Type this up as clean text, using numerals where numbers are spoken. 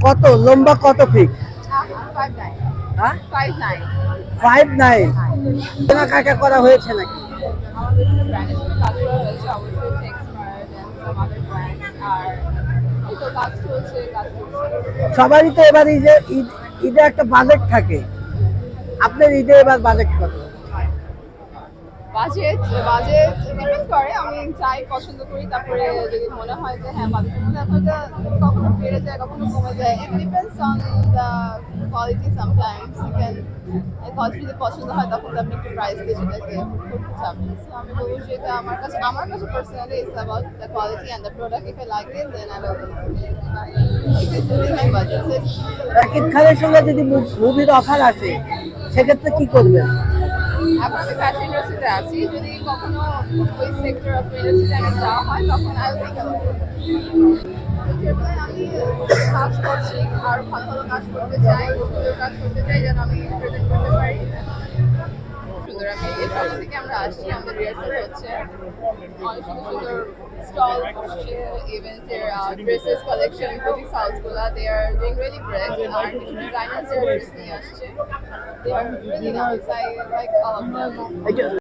কত লম্বা, কত ফিট? 5'9". হ্যাঁ, 5'9". 5'9". কেনাকাটা করা হয়েছে নাকি? আমাদের বিভিন্ন ব্র্যান্ডের সাথে কাজ করা হয়েছে, অবশ্যই টেক্সমার্ট এন্ড সাম আদার ব্র্যান্ড। আর এই তো কাজ চলছে, কাজ চলছে। সবারই তো এবার ঈদে একটা বাজেট থাকে। আপনার ঈদে এবার বাজেট কত? বাজেট বাজেট ডিপেন্ড করে, আমি যাই পছন্দ করি, তারপরে যদি মনে হয় যে হ্যাঁ বাজেটের মধ্যে এখন এটা কখনো বেড়ে যায় কখনো কমে যায়, it depends on the quality. Sometimes you can quality যদি পছন্দ হয় তখন তো আপনি একটু প্রাইস দিয়ে সেটাকে করতে চাবেন। সো আমি বলবো যে এটা আমার কাছে personally it's about the quality and the product. If I like it then I will buy it. It is within my budget. Rakib খানের সঙ্গে যদি মুভির অফার আসে, সেক্ষেত্রে কি করবেন? এখন আমি ফ্যাশন ইন্ডাস্ট্রিতে আছি, যদি কখনো ওই সেক্টর অফ ইন্ডাস্ট্রিতে আমি যাওয়া হয় তখন আই উইল টেক আমি কাজ করছি, আর ভালো ভালো কাজ করতে চাই, সুন্দর কাজ করতে চাই যেন আমি প্রেজেন্ট করতে পারি সুন্দর। আমি এই শহর থেকে আমরা আসছি, আমাদের রিহার্সাল হচ্ছে, অনেক সুন্দর সুন্দর স্টল বসছে, ইভেন্টের ড্রেসেস কালেকশন, বুটিক হাউসগুলা, they are doing really great. আর কিছু ডিজাইনার্স ড্রেস নিয়ে আসছে, they are really nice, I like all of them.